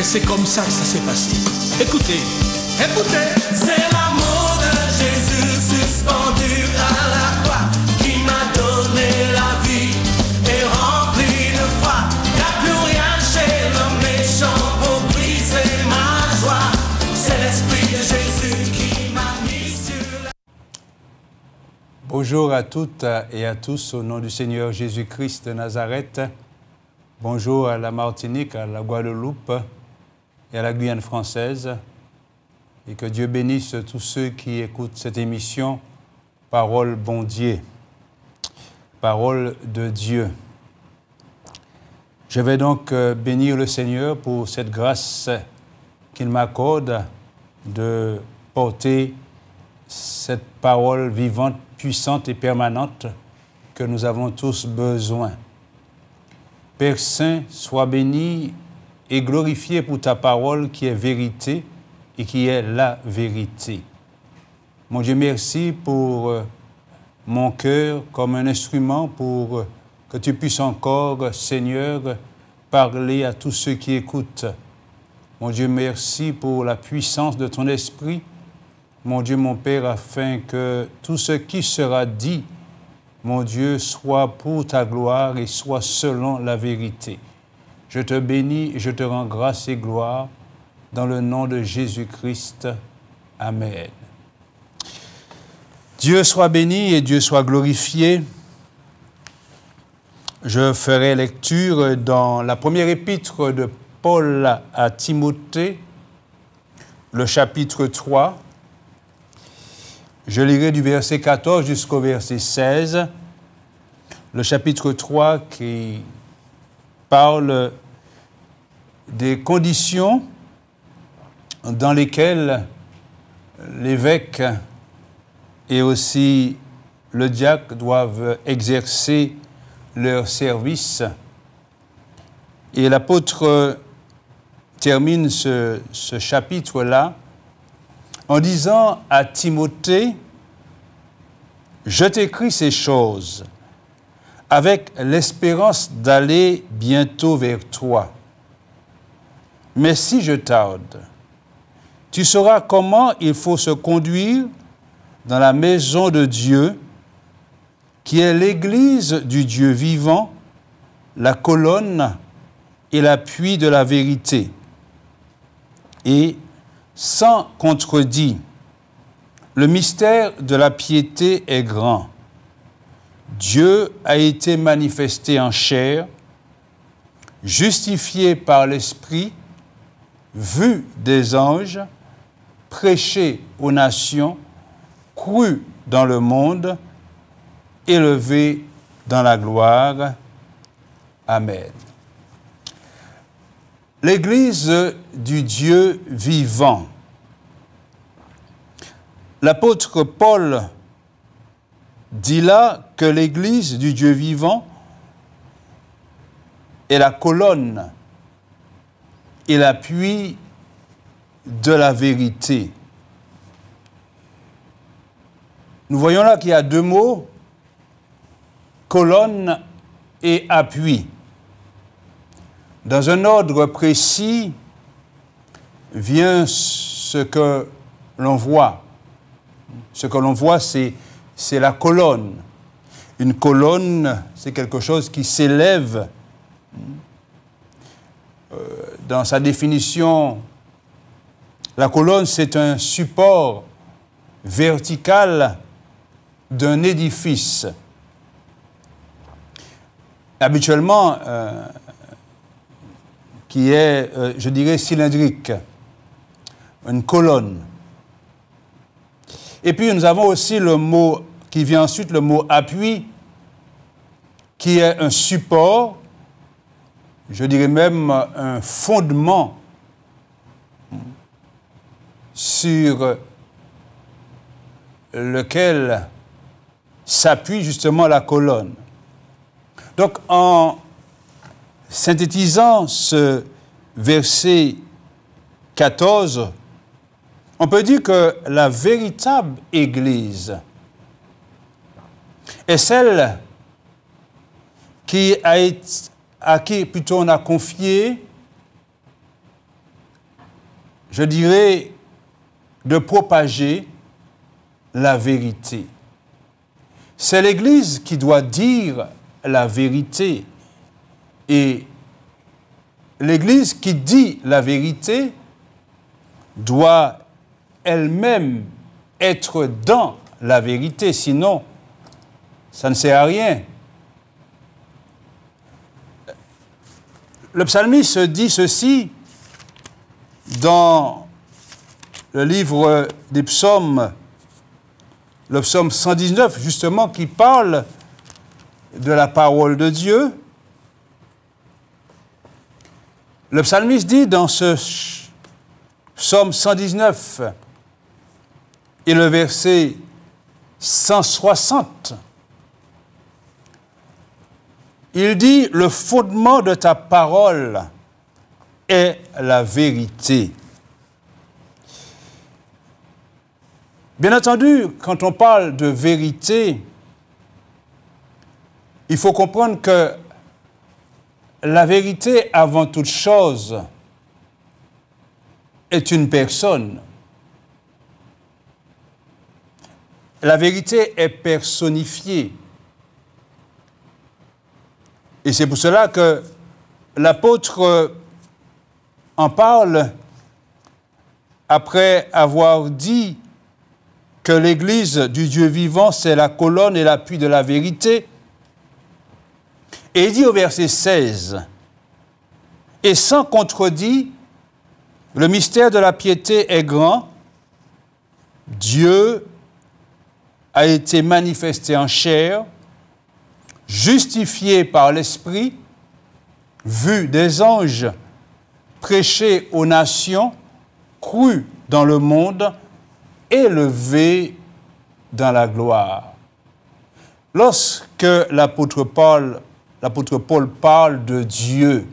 c'est comme ça que ça s'est passé. Écoutez, écoutez. C'est l'amour de Jésus suspendu à la croix qui m'a donné la vie et rempli de foi. Y'a plus rien chez l'homme méchant pour briser ma joie. C'est l'Esprit de Jésus qui m'a mis sur la... Bonjour à toutes et à tous au nom du Seigneur Jésus-Christ de Nazareth. Bonjour à la Martinique, à la Guadeloupe et à la Guyane française. Et que Dieu bénisse tous ceux qui écoutent cette émission, Parole bon Dieu, Parole de Dieu. Je vais donc bénir le Seigneur pour cette grâce qu'il m'accorde de porter cette parole vivante, puissante et permanente que nous avons tous besoin. Père Saint, sois béni et glorifié pour ta parole qui est vérité et qui est la vérité. Mon Dieu, merci pour mon cœur comme un instrument pour que tu puisses encore, Seigneur, parler à tous ceux qui écoutent. Mon Dieu, merci pour la puissance de ton esprit. Mon Dieu, mon Père, afin que tout ce qui sera dit, mon Dieu, soit pour ta gloire et soit selon la vérité. Je te bénis et je te rends grâce et gloire dans le nom de Jésus-Christ. Amen. Dieu soit béni et Dieu soit glorifié. Je ferai lecture dans la première épître de Paul à Timothée, le chapitre 3. Je lirai du verset 14 jusqu'au verset 16, le chapitre 3 qui parle des conditions dans lesquelles l'évêque et aussi le diacre doivent exercer leur service. Et l'apôtre termine ce chapitre-là en disant à Timothée, « Je t'écris ces choses avec l'espérance d'aller bientôt vers toi. Mais si je tarde, tu sauras comment il faut se conduire dans la maison de Dieu, qui est l'Église du Dieu vivant, la colonne et l'appui de la vérité. Et sans contredit, le mystère de la piété est grand. Dieu a été manifesté en chair, justifié par l'Esprit, vu des anges, prêché aux nations, cru dans le monde, élevé dans la gloire. Amen. L'Église du Dieu vivant. L'apôtre Paul dit là que l'Église du Dieu vivant est la colonne et l'appui de la vérité. Nous voyons là qu'il y a deux mots, colonne et appui. Dans un ordre précis vient ce que l'on voit. Ce que l'on voit, c'est la colonne. Une colonne, c'est quelque chose qui s'élève. Dans sa définition, la colonne, c'est un support vertical d'un édifice. Habituellement, qui est, je dirais, cylindrique, une colonne. Et puis nous avons aussi le mot, qui vient ensuite, le mot appui, qui est un support, je dirais même un fondement sur lequel s'appuie justement la colonne. Donc en synthétisant ce verset 14, on peut dire que la véritable Église est celle à qui plutôt on a confié je dirais, de propager la vérité. C'est l'Église qui doit dire la vérité. Et l'Église qui dit la vérité doit elle-même être dans la vérité, sinon ça ne sert à rien. Le psalmiste dit ceci dans le livre des psaumes, le psaume 119, justement, qui parle de la parole de Dieu. Le psalmiste dit dans ce psaume 119 et le verset 160, il dit « Le fondement de ta parole est la vérité ». Bien entendu, quand on parle de vérité, il faut comprendre que la vérité, avant toute chose, est une personne. La vérité est personnifiée. Et c'est pour cela que l'apôtre en parle après avoir dit que l'Église du Dieu vivant, c'est la colonne et l'appui de la vérité. Et il dit au verset 16, « Et sans contredit, le mystère de la piété est grand, Dieu a été manifesté en chair, justifié par l'Esprit, vu des anges, prêché aux nations, cru dans le monde, élevé dans la gloire. » Lorsque l'apôtre Paul parle de Dieu,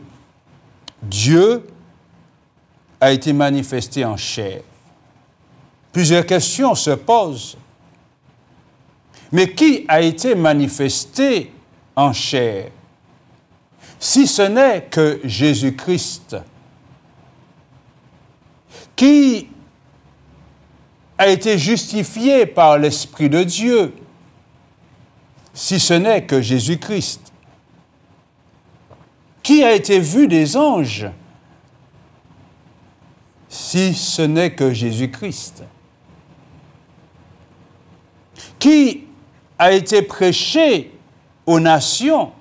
Dieu a été manifesté en chair. Plusieurs questions se posent. Mais qui a été manifesté en chair? Si ce n'est que Jésus-Christ, qui a été justifié par l'Esprit de Dieu, si ce n'est que Jésus-Christ, qui a été vu des anges, si ce n'est que Jésus-Christ, qui a été prêché aux nations,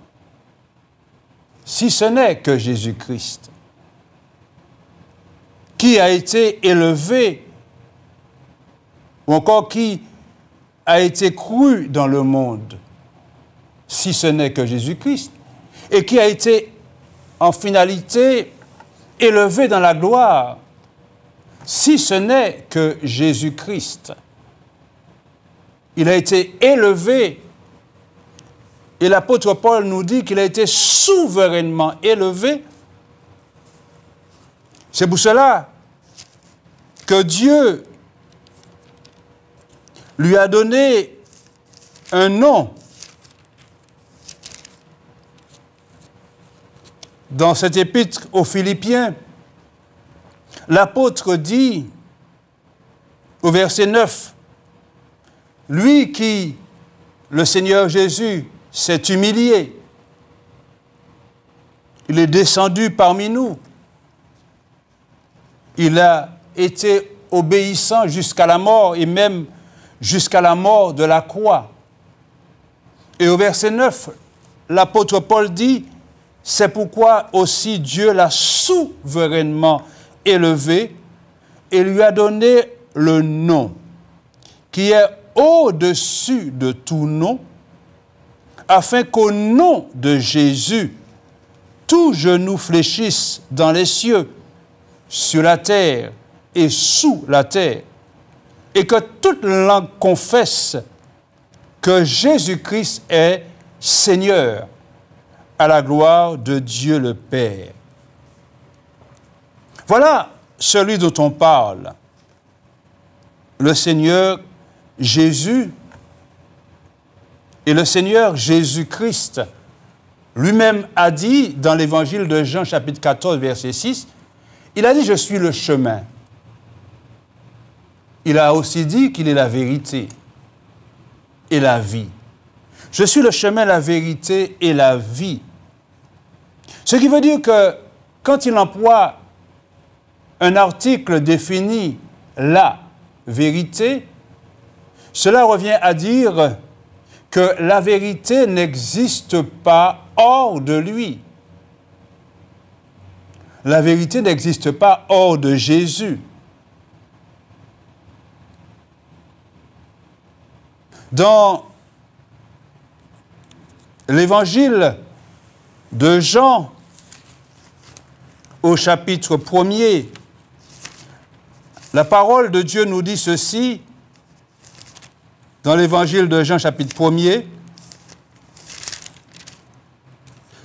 si ce n'est que Jésus-Christ, qui a été élevé, ou encore qui a été cru dans le monde, si ce n'est que Jésus-Christ, et qui a été en finalité élevé dans la gloire, si ce n'est que Jésus-Christ. Il a été élevé, et l'apôtre Paul nous dit qu'il a été souverainement élevé. C'est pour cela que Dieu lui a donné un nom. Dans cette épître aux Philippiens, l'apôtre dit au verset 9, « Lui qui, le Seigneur Jésus, s'est humilié, il est descendu parmi nous, il a été obéissant jusqu'à la mort et même jusqu'à la mort de la croix. » Et au verset 9, l'apôtre Paul dit, « C'est pourquoi aussi Dieu l'a souverainement élevé et lui a donné le nom qui est au-dessus de tout nom, afin qu'au nom de Jésus, tout genou fléchisse dans les cieux, sur la terre et sous la terre, et que toute langue confesse que Jésus-Christ est Seigneur, à la gloire de Dieu le Père. » Voilà celui dont on parle, le Seigneur Jésus. Et le Seigneur Jésus-Christ lui-même a dit dans l'évangile de Jean chapitre 14 verset 6, il a dit « Je suis le chemin, il a aussi dit qu'il est la vérité et la vie. Je suis le chemin, la vérité et la vie. Ce qui veut dire que quand il emploie un article défini la vérité, cela revient à dire que la vérité n'existe pas hors de lui. La vérité n'existe pas hors de Jésus. Dans l'évangile de Jean, au chapitre 1er, la parole de Dieu nous dit ceci, dans l'évangile de Jean, chapitre 1er,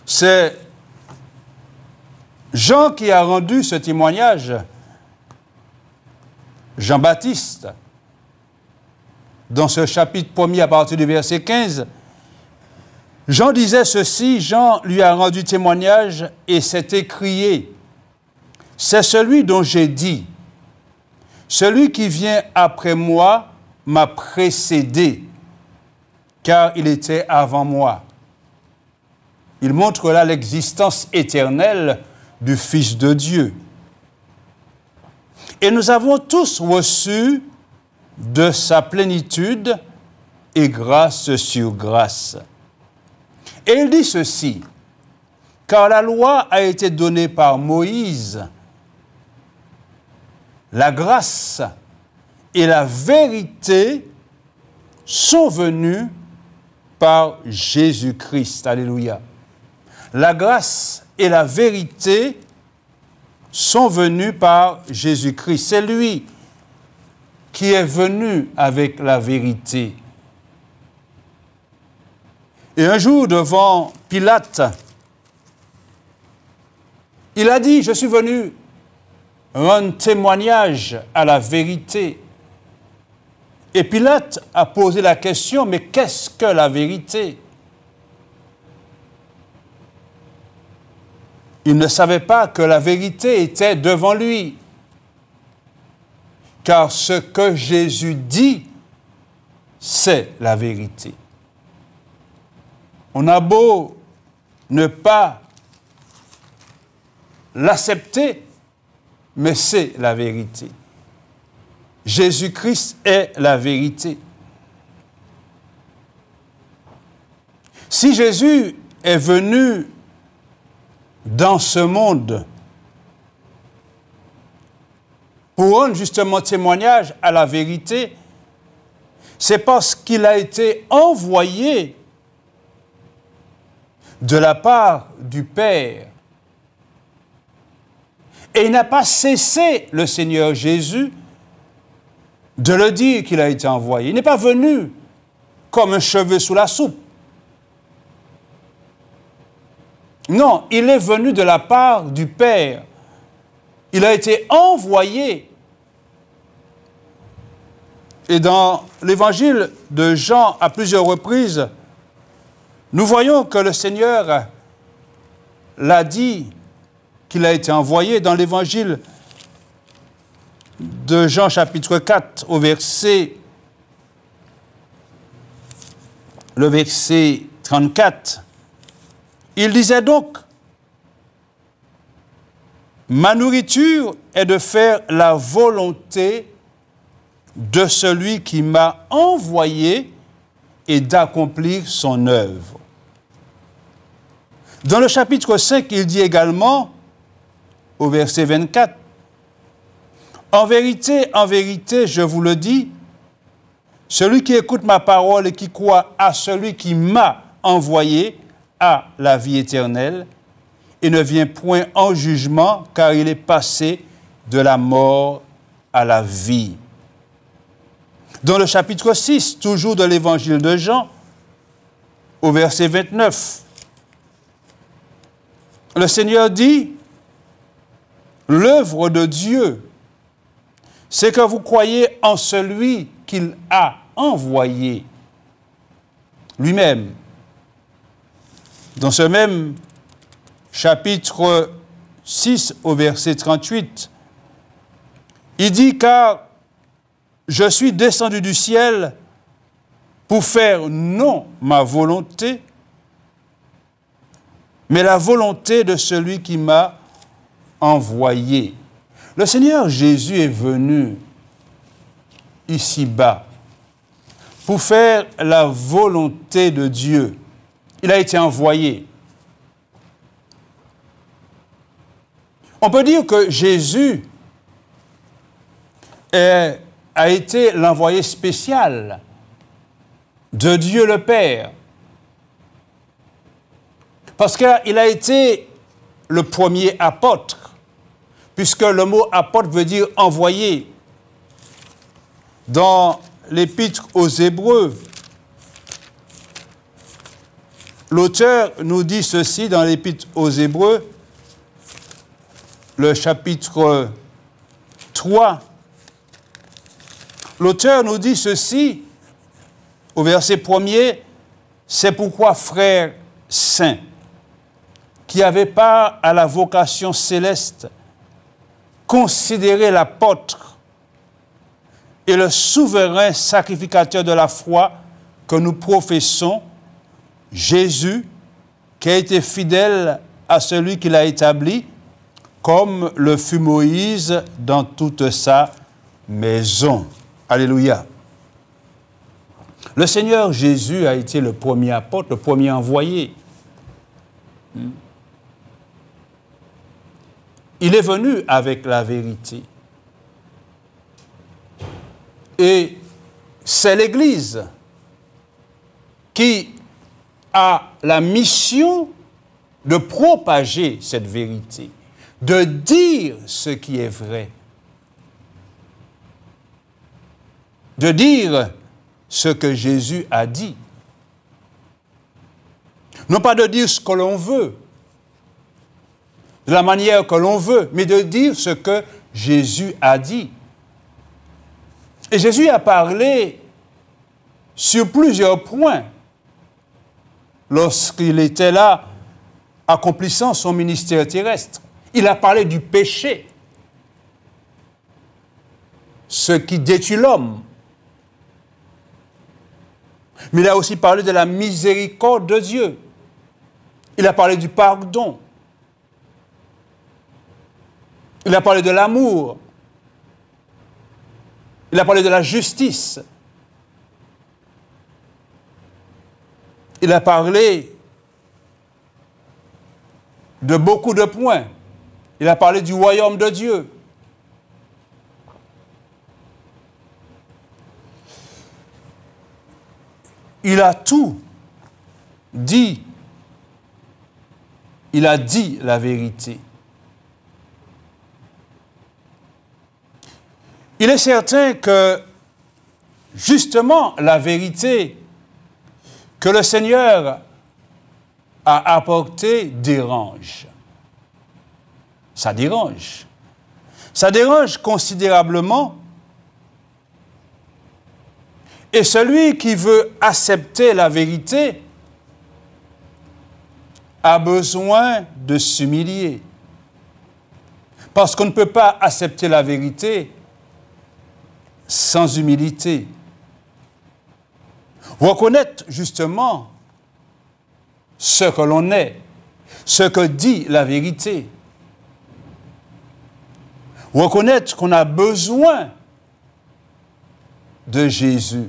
c'est Jean qui a rendu ce témoignage, Jean-Baptiste, dans ce chapitre 1er à partir du verset 15, Jean disait ceci, Jean lui a rendu témoignage et s'est écrié, « C'est celui dont j'ai dit, celui qui vient après moi m'a précédé, car il était avant moi. » Il montre là l'existence éternelle du Fils de Dieu. Et nous avons tous reçu de sa plénitude et grâce sur grâce. Et il dit ceci, car la loi a été donnée par Moïse, la grâce et la vérité sont venues par Jésus-Christ. Alléluia. La grâce et la vérité sont venues par Jésus-Christ. C'est lui qui est venu avec la vérité. Et un jour, devant Pilate, il a dit, « Je suis venu rendre témoignage à la vérité. » Et Pilate a posé la question, « Mais qu'est-ce que la vérité ?» Il ne savait pas que la vérité était devant lui. Car ce que Jésus dit, c'est la vérité. On a beau ne pas l'accepter, mais c'est la vérité. Jésus-Christ est la vérité. Si Jésus est venu dans ce monde pour rendre justement témoignage à la vérité, c'est parce qu'il a été envoyé de la part du Père. Et il n'a pas cessé, le Seigneur Jésus, de le dire qu'il a été envoyé. Il n'est pas venu comme un cheveu sous la soupe. Non, il est venu de la part du Père. Il a été envoyé. Et dans l'évangile de Jean, à plusieurs reprises, nous voyons que le Seigneur l'a dit, qu'il a été envoyé. Dans l'évangile de Jean, chapitre 4, le verset 34, il disait donc, « Ma nourriture est de faire la volonté de celui qui m'a envoyé et d'accomplir son œuvre. » Dans le chapitre 5, il dit également, au verset 24, « En vérité, je vous le dis, celui qui écoute ma parole et qui croit à celui qui m'a envoyé a la vie éternelle et ne vient point en jugement, car il est passé de la mort à la vie. » Dans le chapitre 6, toujours de l'évangile de Jean, au verset 29, le Seigneur dit, « L'œuvre de Dieu, c'est que vous croyez en celui qu'il a envoyé lui-même. » Dans ce même chapitre 6, au verset 38, il dit, « Car je suis descendu du ciel pour faire non ma volonté, mais la volonté de celui qui m'a envoyé. Le Seigneur Jésus est venu ici-bas pour faire la volonté de Dieu. Il a été envoyé. On peut dire que Jésus a été l'envoyé spécial de Dieu le Père. Parce qu'il a été le premier apôtre, puisque le mot apôtre veut dire envoyé. Dans l'Épître aux Hébreux, l'auteur nous dit ceci dans l'Épître aux Hébreux, le chapitre 3. L'auteur nous dit ceci au verset 1er, « C'est pourquoi, frères saints, qui avaient part à la vocation céleste, considérez l'apôtre et le souverain sacrificateur de la foi que nous professons, Jésus, qui a été fidèle à celui qui l'a établi, comme le fut Moïse dans toute sa maison. » Alléluia. Le Seigneur Jésus a été le premier apôtre, le premier envoyé. Il est venu avec la vérité. Et c'est l'Église qui a la mission de propager cette vérité, de dire ce qui est vrai, de dire ce que Jésus a dit. Non pas de dire ce que l'on veut, de la manière que l'on veut, mais de dire ce que Jésus a dit. Et Jésus a parlé sur plusieurs points lorsqu'il était là, accomplissant son ministère terrestre. Il a parlé du péché, ce qui détruit l'homme. Mais il a aussi parlé de la miséricorde de Dieu. Il a parlé du pardon. Il a parlé de l'amour. Il a parlé de la justice. Il a parlé de beaucoup de points. Il a parlé du royaume de Dieu. Il a tout dit. Il a dit la vérité. Il est certain que, justement, la vérité que le Seigneur a apportée dérange. Ça dérange. Ça dérange considérablement. Et celui qui veut accepter la vérité a besoin de s'humilier. Parce qu'on ne peut pas accepter la vérité sans humilité. Reconnaître justement ce que l'on est, ce que dit la vérité. Reconnaître qu'on a besoin de Jésus,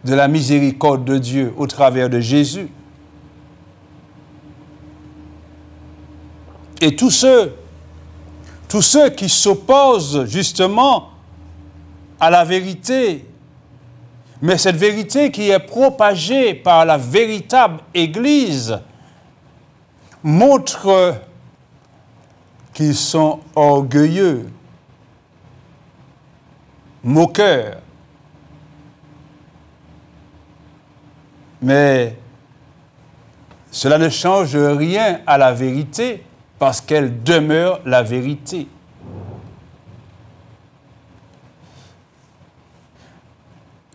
de la miséricorde de Dieu au travers de Jésus. Et tous ceux qui s'opposent justement à la vérité, mais cette vérité qui est propagée par la véritable Église, montre qu'ils sont orgueilleux, moqueurs. Mais cela ne change rien à la vérité parce qu'elle demeure la vérité.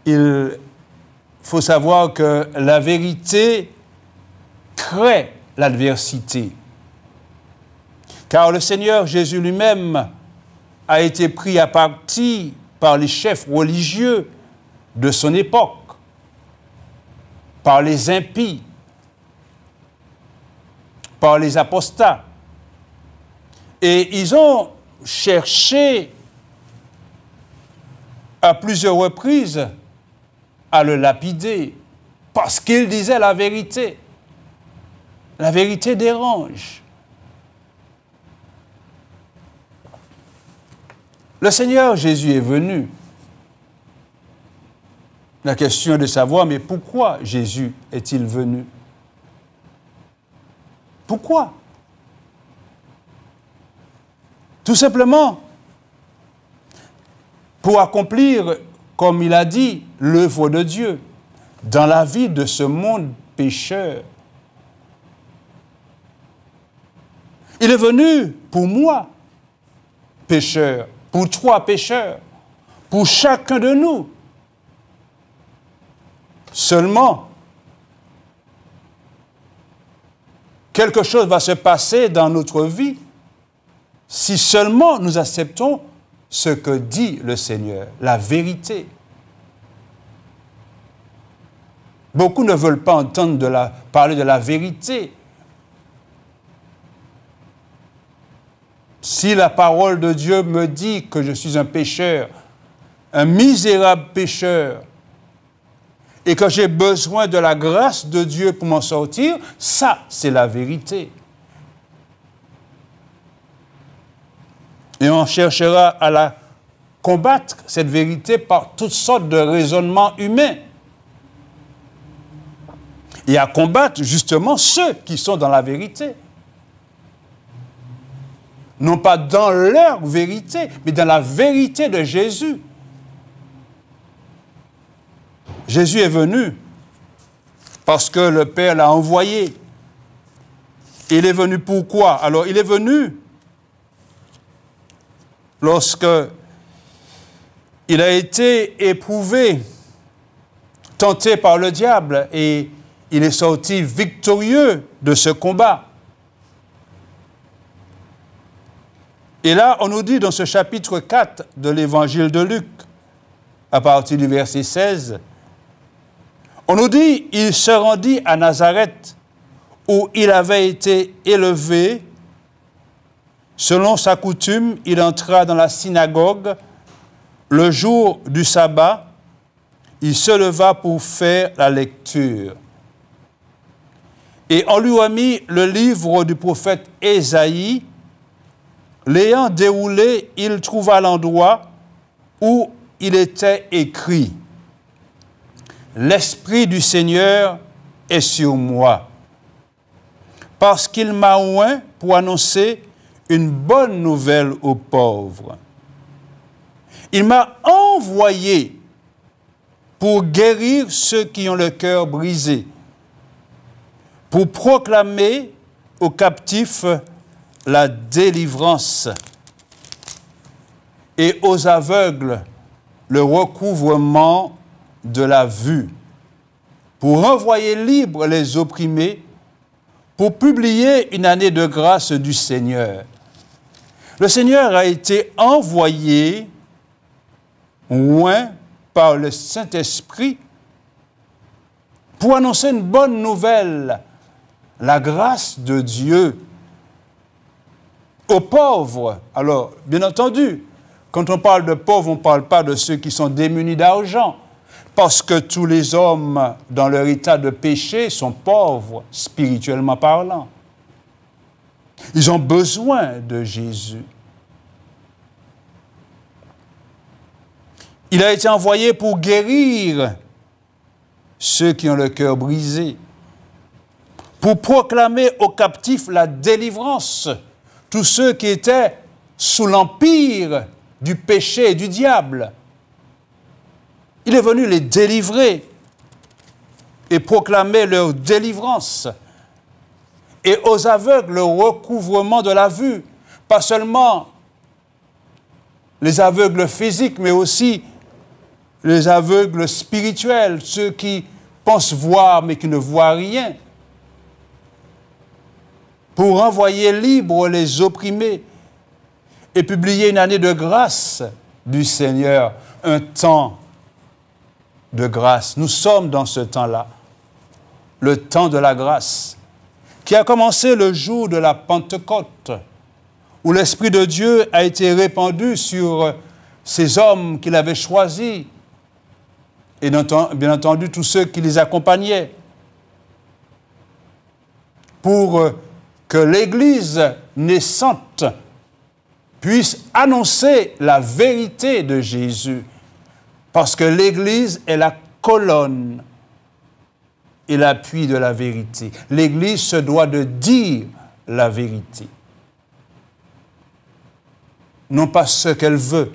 Il faut savoir que la vérité crée l'adversité. Car le Seigneur Jésus lui-même a été pris à partie par les chefs religieux de son époque, par les impies, par les apostats. Et ils ont cherché à plusieurs reprises à le lapider parce qu'il disait la vérité. La vérité dérange. Le Seigneur Jésus est venu. La question est de savoir, mais pourquoi Jésus est-il venu? Pourquoi? Tout simplement pour accomplir, comme il a dit, l'œuvre de Dieu dans la vie de ce monde pécheur. Il est venu pour moi, pécheur, pour toi, pécheur, pour chacun de nous. Seulement, quelque chose va se passer dans notre vie si seulement nous acceptons ce que dit le Seigneur, la vérité. Beaucoup ne veulent pas entendre parler de la vérité. Si la parole de Dieu me dit que je suis un pécheur, un misérable pécheur, et que j'ai besoin de la grâce de Dieu pour m'en sortir, ça, c'est la vérité. Et on cherchera à la combattre, cette vérité, par toutes sortes de raisonnements humains. Et à combattre justement ceux qui sont dans la vérité. Non pas dans leur vérité, mais dans la vérité de Jésus. Jésus est venu parce que le Père l'a envoyé. Il est venu pourquoi? Alors, il est venu lorsque il a été éprouvé, tenté par le diable, et il est sorti victorieux de ce combat. Et là, on nous dit dans ce chapitre 4 de l'évangile de Luc, à partir du verset 16, on nous dit, il se rendit à Nazareth, où il avait été élevé. Selon sa coutume, il entra dans la synagogue. Le jour du sabbat, il se leva pour faire la lecture. Et on lui a mis le livre du prophète Ésaïe. L'ayant déroulé, il trouva l'endroit où il était écrit « L'Esprit du Seigneur est sur moi, parce qu'il m'a oint pour annoncer une bonne nouvelle aux pauvres. Il m'a envoyé pour guérir ceux qui ont le cœur brisé, pour proclamer aux captifs la délivrance et aux aveugles le recouvrement de la vue, pour renvoyer libres les opprimés, pour publier une année de grâce du Seigneur. Le Seigneur a été envoyé, oint par le Saint-Esprit, pour annoncer une bonne nouvelle, la grâce de Dieu aux pauvres. Alors, bien entendu, quand on parle de pauvres, on ne parle pas de ceux qui sont démunis d'argent, parce que tous les hommes, dans leur état de péché, sont pauvres, spirituellement parlant. Ils ont besoin de Jésus. Il a été envoyé pour guérir ceux qui ont le cœur brisé, pour proclamer aux captifs la délivrance, tous ceux qui étaient sous l'empire du péché et du diable. Il est venu les délivrer et proclamer leur délivrance. Et aux aveugles, le recouvrement de la vue. Pas seulement les aveugles physiques, mais aussi les aveugles spirituels, ceux qui pensent voir mais qui ne voient rien. Pour renvoyer libres les opprimés et publier une année de grâce du Seigneur, un temps de grâce. Nous sommes dans ce temps-là, le temps de la grâce, qui a commencé le jour de la Pentecôte, où l'Esprit de Dieu a été répandu sur ces hommes qu'il avait choisis, et bien entendu tous ceux qui les accompagnaient, pour que l'Église naissante puisse annoncer la vérité de Jésus, parce que l'Église est la colonne et l'appui de la vérité. L'Église se doit de dire la vérité, non pas ce qu'elle veut,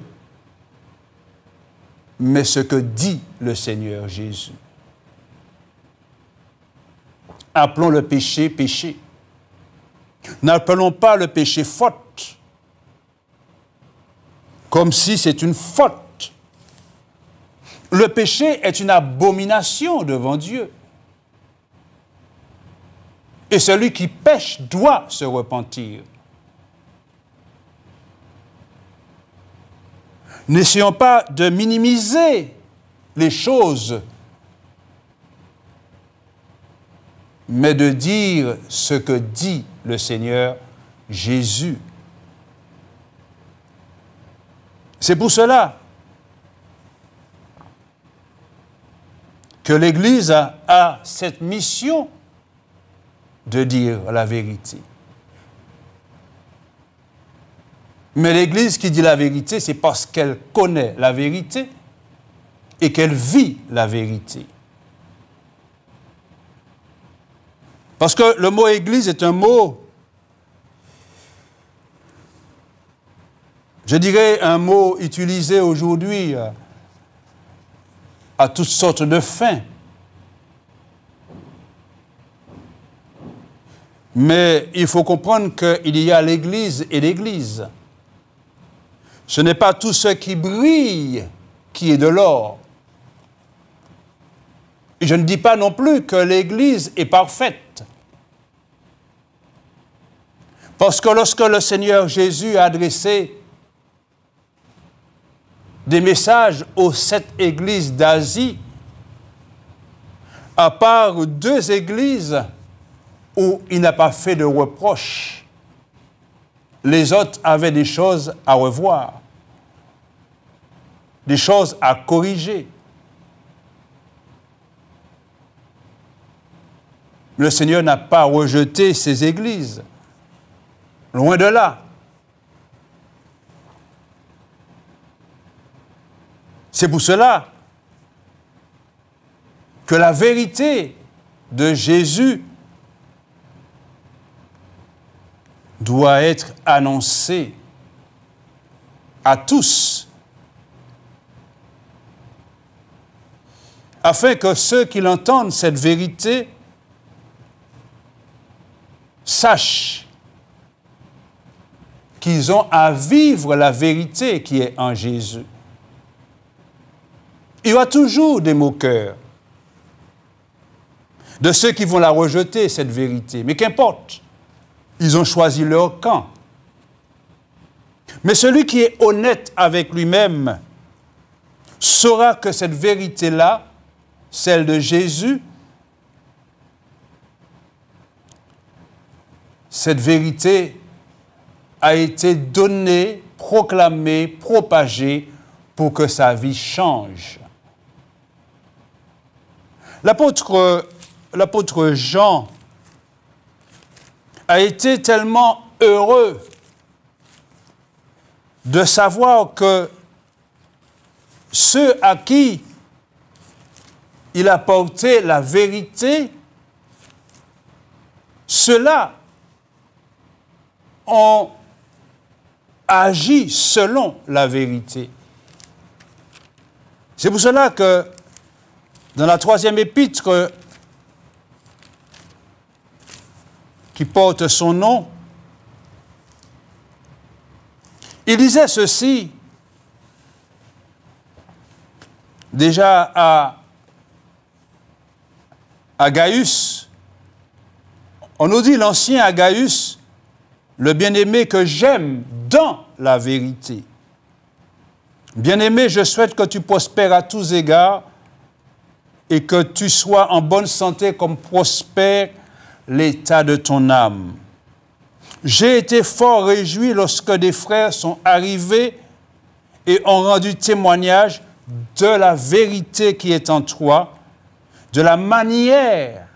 mais ce que dit le Seigneur Jésus. Appelons le péché, péché. N'appelons pas le péché faute, comme si c'est une faute. Le péché est une abomination devant Dieu. Et celui qui pêche doit se repentir. N'essayons pas de minimiser les choses, mais de dire ce que dit le Seigneur Jésus. C'est pour cela que l'Église a cette mission de dire la vérité. Mais l'Église qui dit la vérité, c'est parce qu'elle connaît la vérité et qu'elle vit la vérité. Parce que le mot Église est un mot, je dirais un mot utilisé aujourd'hui à toutes sortes de fins. Mais il faut comprendre qu'il y a l'Église et l'Église. Ce n'est pas tout ce qui brille qui est de l'or. Et je ne dis pas non plus que l'Église est parfaite. Parce que lorsque le Seigneur Jésus a adressé des messages aux 7 églises d'Asie, à part 2 églises où il n'a pas fait de reproches, les autres avaient des choses à revoir, des choses à corriger. Le Seigneur n'a pas rejeté ces églises, loin de là. C'est pour cela que la vérité de Jésus doit être annoncée à tous, afin que ceux qui l'entendent, cette vérité, sachent qu'ils ont à vivre la vérité qui est en Jésus. Il y aura toujours des moqueurs, de ceux qui vont la rejeter, cette vérité. Mais qu'importe, ils ont choisi leur camp. Mais celui qui est honnête avec lui-même saura que cette vérité-là, celle de Jésus, cette vérité a été donnée, proclamée, propagée pour que sa vie change. L'apôtre Jean a été tellement heureux de savoir que ceux à qui il a porté la vérité, ceux-là ont agi selon la vérité. C'est pour cela que dans la 3e épître qui porte son nom, il disait ceci, déjà à Gaius. On nous dit l'ancien à Gaius, le bien-aimé que j'aime dans la vérité. Bien-aimé, je souhaite que tu prospères à tous égards et que tu sois en bonne santé comme prospère l'état de ton âme. J'ai été fort réjoui lorsque des frères sont arrivés et ont rendu témoignage de la vérité qui est en toi, de la manière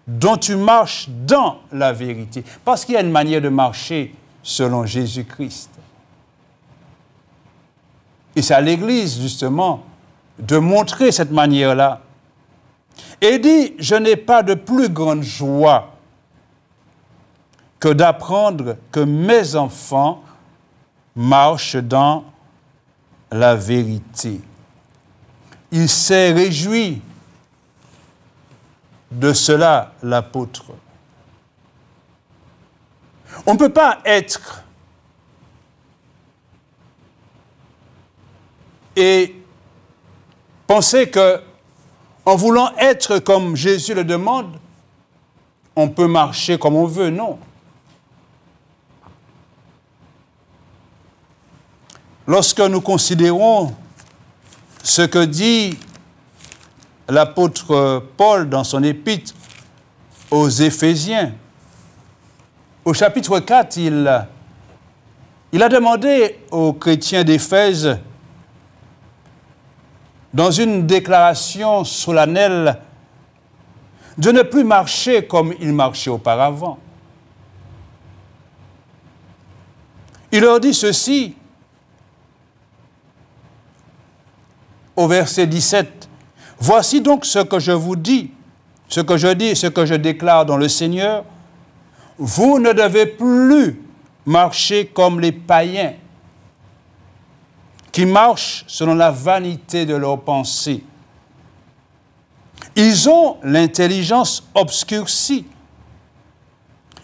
dont tu marches dans la vérité. Parce qu'il y a une manière de marcher selon Jésus-Christ. Et c'est à l'Église, justement, de montrer cette manière-là. Et il dit, je n'ai pas de plus grande joie que d'apprendre que mes enfants marchent dans la vérité. Il s'est réjoui de cela, l'apôtre. On ne peut pas être et penser que, en voulant être comme Jésus le demande, on peut marcher comme on veut. Non. Lorsque nous considérons ce que dit l'apôtre Paul dans son épître aux Éphésiens, au chapitre 4, il a demandé aux chrétiens d'Éphèse, dans une déclaration solennelle, de ne plus marcher comme ils marchaient auparavant. Il leur dit ceci, au verset 17, « Voici donc ce que je vous dis, ce que je dis, ce que je déclare dans le Seigneur. Vous ne devez plus marcher comme les païens qui marchent selon la vanité de leurs pensées. Ils ont l'intelligence obscurcie.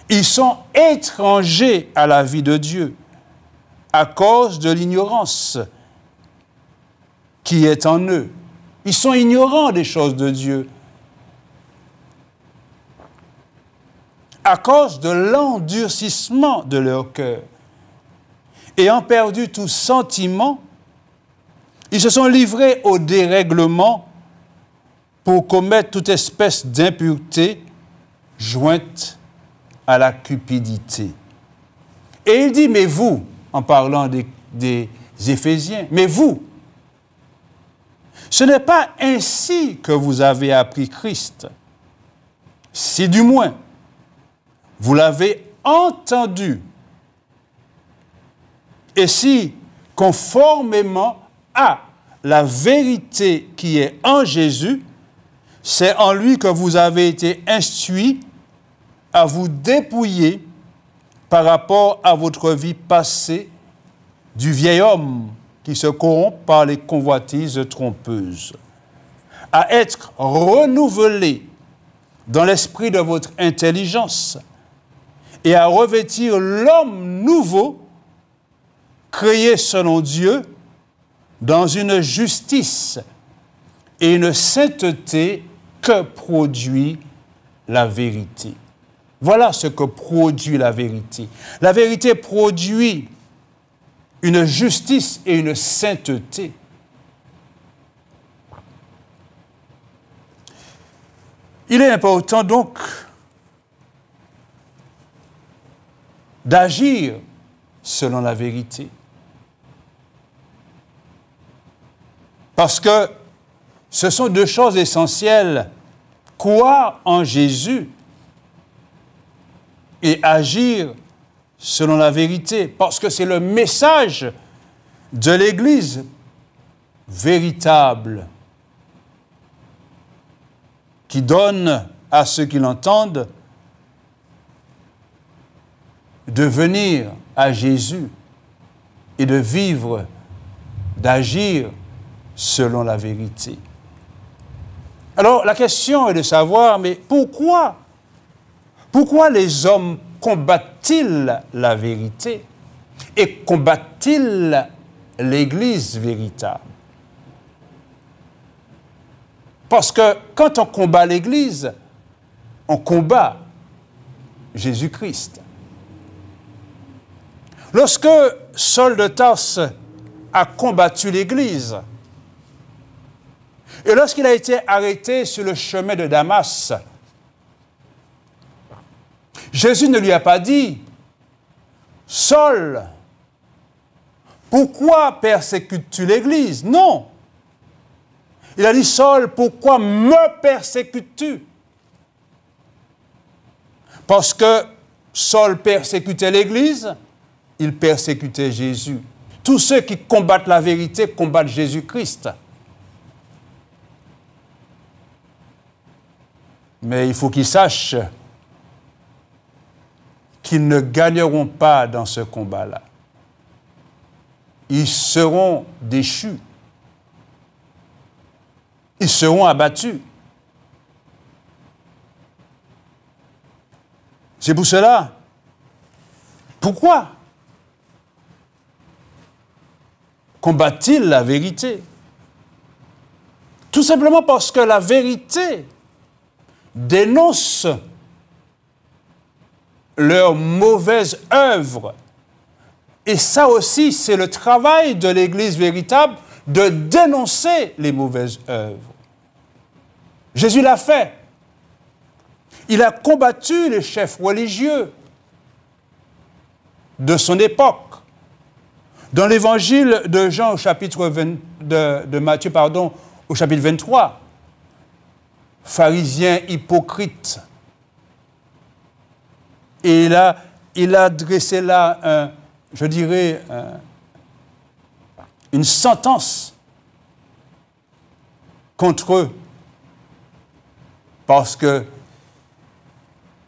Ils sont étrangers à la vie de Dieu à cause de l'ignorance qui est en eux. Ils sont ignorants des choses de Dieu à cause de l'endurcissement de leur cœur. Ayant perdu tout sentiment, ils se sont livrés au dérèglement pour commettre toute espèce d'impureté jointe à la cupidité. Et il dit, mais vous, en parlant des Éphésiens, mais vous, ce n'est pas ainsi que vous avez appris Christ, si du moins vous l'avez entendu, et si, conformément à la vérité qui est en Jésus, c'est en lui que vous avez été instruits à vous dépouiller par rapport à votre vie passée du vieil homme qui se corrompt par les convoitises trompeuses, à être renouvelé dans l'esprit de votre intelligence et à revêtir l'homme nouveau, créé selon Dieu, dans une justice et une sainteté que produit la vérité. Voilà ce que produit la vérité. La vérité produit une justice et une sainteté. Il est important donc d'agir selon la vérité. Parce que ce sont deux choses essentielles. Croire en Jésus et agir selon la vérité. Parce que c'est le message de l'Église véritable qui donne à ceux qui l'entendent de venir à Jésus et de vivre, d'agir selon la vérité. Alors, la question est de savoir, mais pourquoi les hommes combattent-ils la vérité et combattent-ils l'Église véritable? Parce que quand on combat l'Église, on combat Jésus-Christ. Lorsque Saul de Tarse a combattu l'Église. Et lorsqu'il a été arrêté sur le chemin de Damas, Jésus ne lui a pas dit « Saul, pourquoi persécutes-tu l'Église » Non. Il a dit « Saul, pourquoi me persécutes-tu » Parce que Saul persécutait l'Église, il persécutait Jésus. Tous ceux qui combattent la vérité combattent Jésus-Christ. Mais il faut qu'ils sachent qu'ils ne gagneront pas dans ce combat-là. Ils seront déchus. Ils seront abattus. C'est pour cela. Pourquoi combattent-ils la vérité? Tout simplement parce que la vérité dénonce leurs mauvaises œuvres. Et ça aussi, c'est le travail de l'Église véritable, de dénoncer les mauvaises œuvres. Jésus l'a fait. Il a combattu les chefs religieux de son époque. Dans l'évangile de Jean, au chapitre de Matthieu, au chapitre 23, pharisiens hypocrites, et il a dressé là, une sentence contre eux, parce que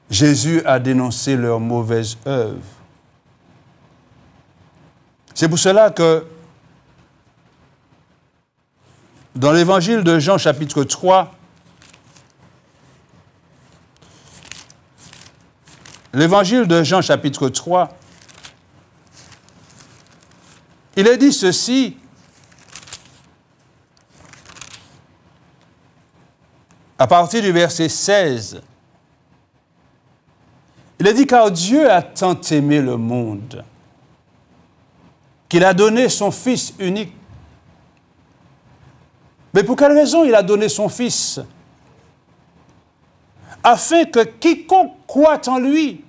Jésus a dénoncé leurs mauvaises œuvres. C'est pour cela que dans l'évangile de Jean, chapitre 3, l'évangile de Jean, chapitre 3, il est dit ceci, à partir du verset 16. Il est dit, car Dieu a tant aimé le monde qu'il a donné son Fils unique. Mais pour quelle raison il a donné son Fils? Afin que quiconque croit en lui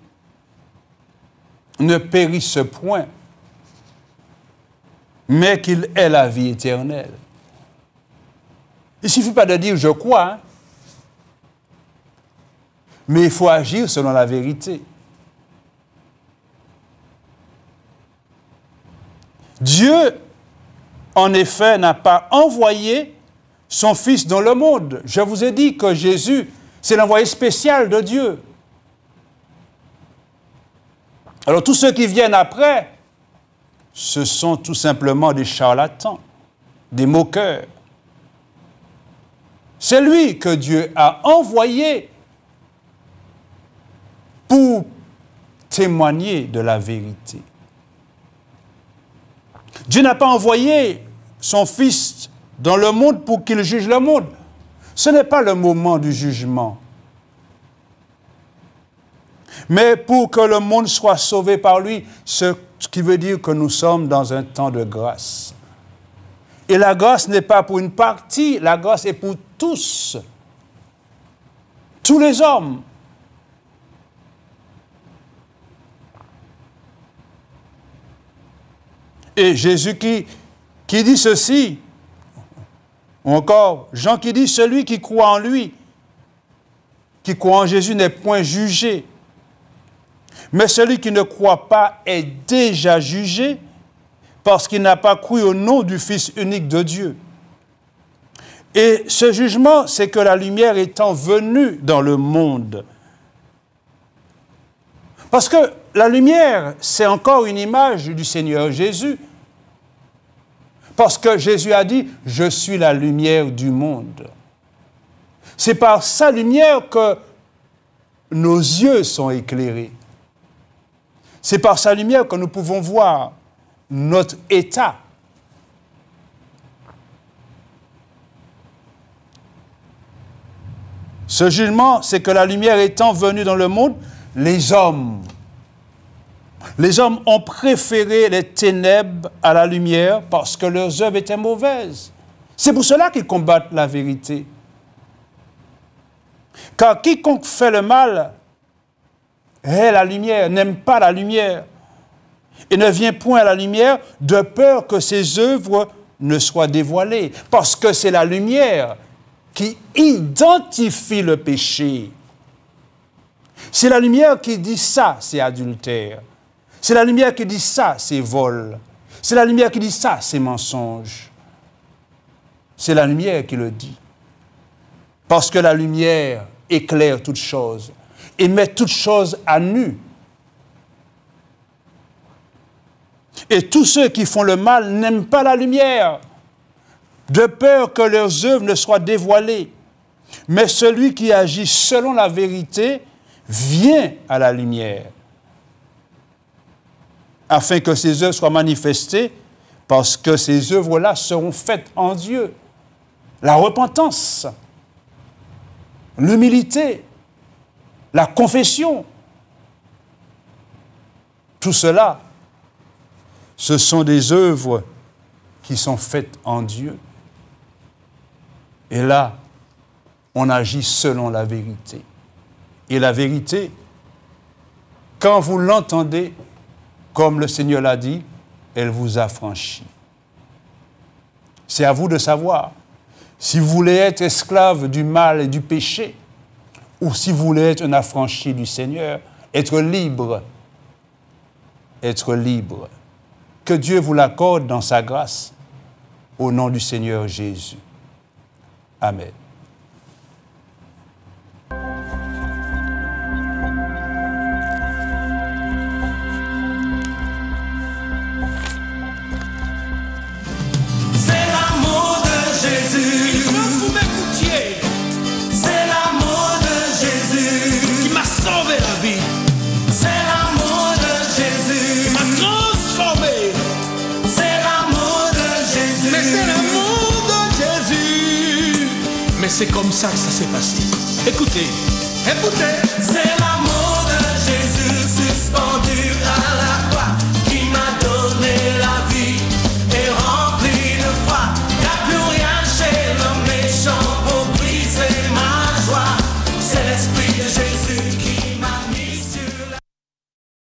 ne périsse point, mais qu'il ait la vie éternelle. Il ne suffit pas de dire « je crois », mais il faut agir selon la vérité. Dieu, en effet, n'a pas envoyé son Fils dans le monde. Je vous ai dit que Jésus, c'est l'envoyé spécial de Dieu. Alors tous ceux qui viennent après, ce sont tout simplement des charlatans, des moqueurs. C'est lui que Dieu a envoyé pour témoigner de la vérité. Dieu n'a pas envoyé son Fils dans le monde pour qu'il juge le monde. Ce n'est pas le moment du jugement. Mais pour que le monde soit sauvé par lui, ce qui veut dire que nous sommes dans un temps de grâce. Et la grâce n'est pas pour une partie, la grâce est pour tous. Tous les hommes. Et Jésus qui dit ceci, ou encore Jean qui dit, celui qui croit en lui, qui croit en Jésus n'est point jugé. Mais celui qui ne croit pas est déjà jugé parce qu'il n'a pas cru au nom du Fils unique de Dieu. Et ce jugement, c'est que la lumière étant venue dans le monde. Parce que la lumière, c'est encore une image du Seigneur Jésus. Parce que Jésus a dit, « Je suis la lumière du monde ». C'est par sa lumière que nos yeux sont éclairés. C'est par sa lumière que nous pouvons voir notre état. Ce jugement, c'est que la lumière étant venue dans le monde, les hommes, Les hommes ont préféré les ténèbres à la lumière parce que leurs œuvres étaient mauvaises. C'est pour cela qu'ils combattent la vérité. Car quiconque fait le mal hait la lumière, n'aime pas la lumière, et ne vient point à la lumière de peur que ses œuvres ne soient dévoilées. Parce que c'est la lumière qui identifie le péché. C'est la lumière qui dit ça, c'est adultère. C'est la lumière qui dit ça, c'est vol. C'est la lumière qui dit ça, c'est mensonge. C'est la lumière qui le dit. Parce que la lumière éclaire toutes choses et met toutes choses à nu. Et tous ceux qui font le mal n'aiment pas la lumière, de peur que leurs œuvres ne soient dévoilées. Mais celui qui agit selon la vérité vient à la lumière, afin que ses œuvres soient manifestées, parce que ces œuvres-là seront faites en Dieu. La repentance, l'humilité, la confession, tout cela, ce sont des œuvres qui sont faites en Dieu. Et là, on agit selon la vérité. Et la vérité, quand vous l'entendez, comme le Seigneur l'a dit, elle vous affranchit. C'est à vous de savoir si vous voulez être esclave du mal et du péché, ou si vous voulez être un affranchi du Seigneur, être libre. Être libre. Que Dieu vous l'accorde dans sa grâce, au nom du Seigneur Jésus. Amen. C'est l'amour de Jésus. Il faut que vous m'écoutiez. C'est l'amour de Jésus. Qui m'a sauvé la vie. C'est l'amour de Jésus. Qui m'a transformé. C'est l'amour de Jésus. Mais c'est l'amour de Jésus. Mais c'est comme ça que ça s'est passé. Écoutez, écoutez. C'est l'amour